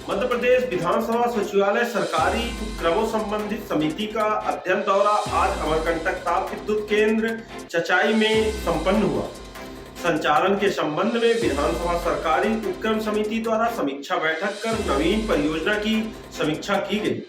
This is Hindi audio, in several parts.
मध्य प्रदेश विधानसभा सचिवालय सरकारी उपक्रमों संबंधित समिति का अध्ययन दौरा आज अमरकंटक ताप विद्युत केंद्र चचाई में संपन्न हुआ। संचालन के संबंध में विधानसभा सरकारी उपक्रम समिति द्वारा समीक्षा बैठक कर नवीन परियोजना की समीक्षा की गई।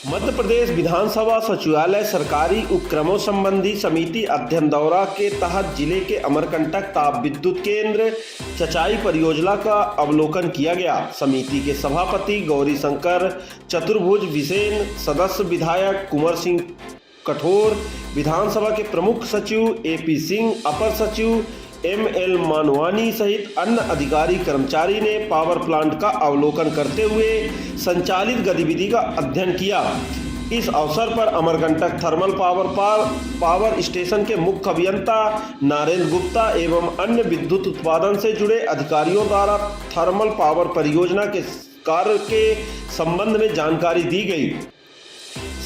मध्य प्रदेश विधानसभा सचिवालय सरकारी उपक्रमों संबंधी समिति अध्ययन दौरा के तहत जिले के अमरकंटक ताप विद्युत केंद्र चचाई परियोजना का अवलोकन किया गया। समिति के सभापति गौरीशंकर चतुर्भुज बिसेन, सदस्य विधायक कुंवर सिंह कठोर, विधानसभा के प्रमुख सचिव AP सिंह, अपर सचिव ML मानवानी सहित अन्य अधिकारी कर्मचारी ने पावर प्लांट का अवलोकन करते हुए संचालित गतिविधि का अध्ययन किया। इस अवसर पर अमरकंटक थर्मल पावर स्टेशन के मुख्य अभियंता नरेंद्र गुप्ता एवं अन्य विद्युत उत्पादन से जुड़े अधिकारियों द्वारा थर्मल पावर परियोजना के कार्य के संबंध में जानकारी दी गई।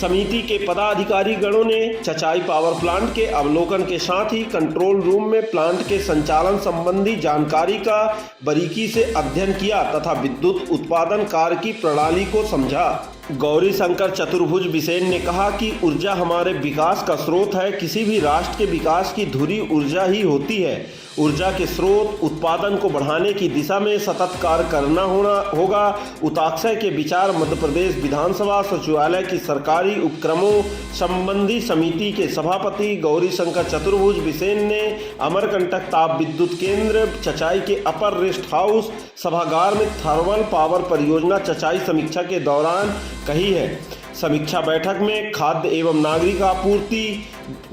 समिति के पदाधिकारी गणों ने चचाई पावर प्लांट के अवलोकन के साथ ही कंट्रोल रूम में प्लांट के संचालन संबंधी जानकारी का बारीकी से अध्ययन किया तथा विद्युत उत्पादन कार्य की प्रणाली को समझा। गौरीशंकर चतुर्भुज बिसेन ने कहा कि ऊर्जा हमारे विकास का स्रोत है। किसी भी राष्ट्र के विकास की धुरी ऊर्जा ही होती है। ऊर्जा के स्रोत उत्पादन को बढ़ाने की दिशा में सतत कार्य करना होगा। उताक्षय के विचार मध्य प्रदेश विधानसभा सचिवालय की सरकारी उपक्रमों संबंधी समिति के सभापति गौरीशंकर चतुर्भुज बिसेन ने अमरकंटक ताप विद्युत केंद्र चचाई के अपर रेस्ट हाउस सभागार में थर्मल पावर परियोजना चचाई समीक्षा के दौरान कही है। समीक्षा बैठक में खाद्य एवं नागरिक आपूर्ति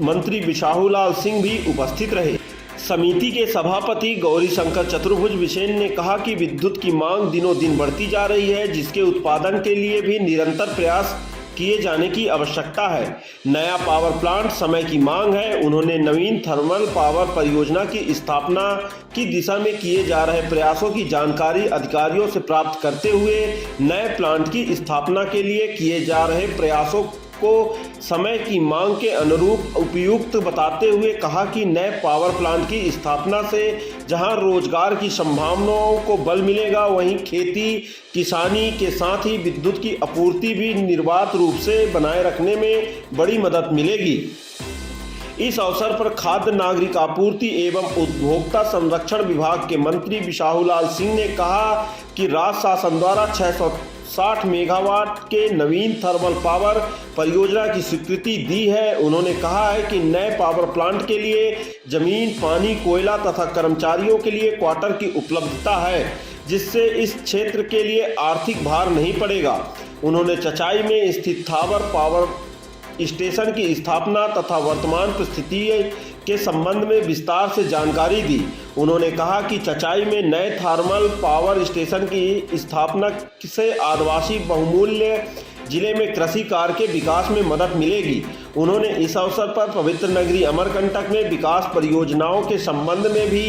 मंत्री बिसाहूलाल सिंह भी उपस्थित रहे। समिति के सभापति गौरीशंकर चतुर्भुज बिसेन ने कहा कि विद्युत की मांग दिनों दिन बढ़ती जा रही है, जिसके उत्पादन के लिए भी निरंतर प्रयास किए जाने की आवश्यकता है। नया पावर प्लांट समय की मांग है। उन्होंने नवीन थर्मल पावर परियोजना की स्थापना की दिशा में किए जा रहे प्रयासों की जानकारी अधिकारियों से प्राप्त करते हुए नए प्लांट की स्थापना के लिए किए जा रहे प्रयासों को समय की मांग के अनुरूप उपयुक्त बताते हुए कहा कि नए पावर प्लांट की स्थापना से जहां रोजगार की संभावनाओं को बल मिलेगा, वहीं खेती किसानी के साथ ही विद्युत की आपूर्ति भी निर्बाध रूप से बनाए रखने में बड़ी मदद मिलेगी। इस अवसर पर खाद्य नागरिक आपूर्ति एवं उपभोक्ता संरक्षण विभाग के मंत्री बिसाहूलाल सिंह ने कहा कि राज्य शासन द्वारा 660 मेगावाट के नवीन थर्मल पावर परियोजना की स्वीकृति दी है। उन्होंने कहा है कि नए पावर प्लांट के लिए जमीन, पानी, कोयला तथा कर्मचारियों के लिए क्वार्टर की उपलब्धता है, जिससे इस क्षेत्र के लिए आर्थिक भार नहीं पड़ेगा। उन्होंने चचाई में स्थित थावर पावर स्टेशन की स्थापना तथा वर्तमान परिस्थिति के संबंध में विस्तार से जानकारी दी। उन्होंने कहा कि चचाई में नए थर्मल पावर स्टेशन की स्थापना से आदिवासी बहुमूल्य जिले में कृषि कार्य के विकास में मदद मिलेगी। उन्होंने इस अवसर पर पवित्र नगरी अमरकंटक में विकास परियोजनाओं के संबंध में भी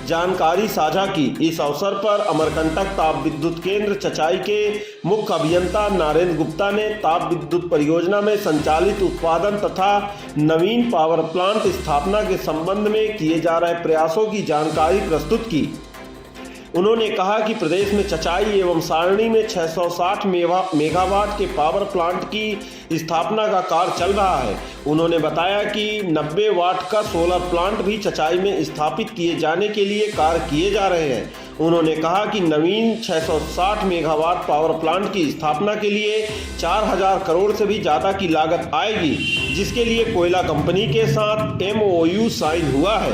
जानकारी साझा की। इस अवसर पर अमरकंटक ताप विद्युत केंद्र चचाई के मुख्य अभियंता नरेंद्र गुप्ता ने ताप विद्युत परियोजना में संचालित उत्पादन तथा नवीन पावर प्लांट स्थापना के संबंध में किए जा रहे प्रयासों की जानकारी प्रस्तुत की। उन्होंने कहा कि प्रदेश में चचाई एवं सारणी में 660 मेगावाट के पावर प्लांट की स्थापना का कार्य चल रहा है। उन्होंने बताया कि 90 वाट का सोलर प्लांट भी चचाई में स्थापित किए जाने के लिए कार्य किए जा रहे हैं। उन्होंने कहा कि नवीन 660 मेगावाट पावर प्लांट की स्थापना के लिए 4000 करोड़ से भी ज़्यादा की लागत आएगी, जिसके लिए कोयला कंपनी के साथ MOU साइन हुआ है।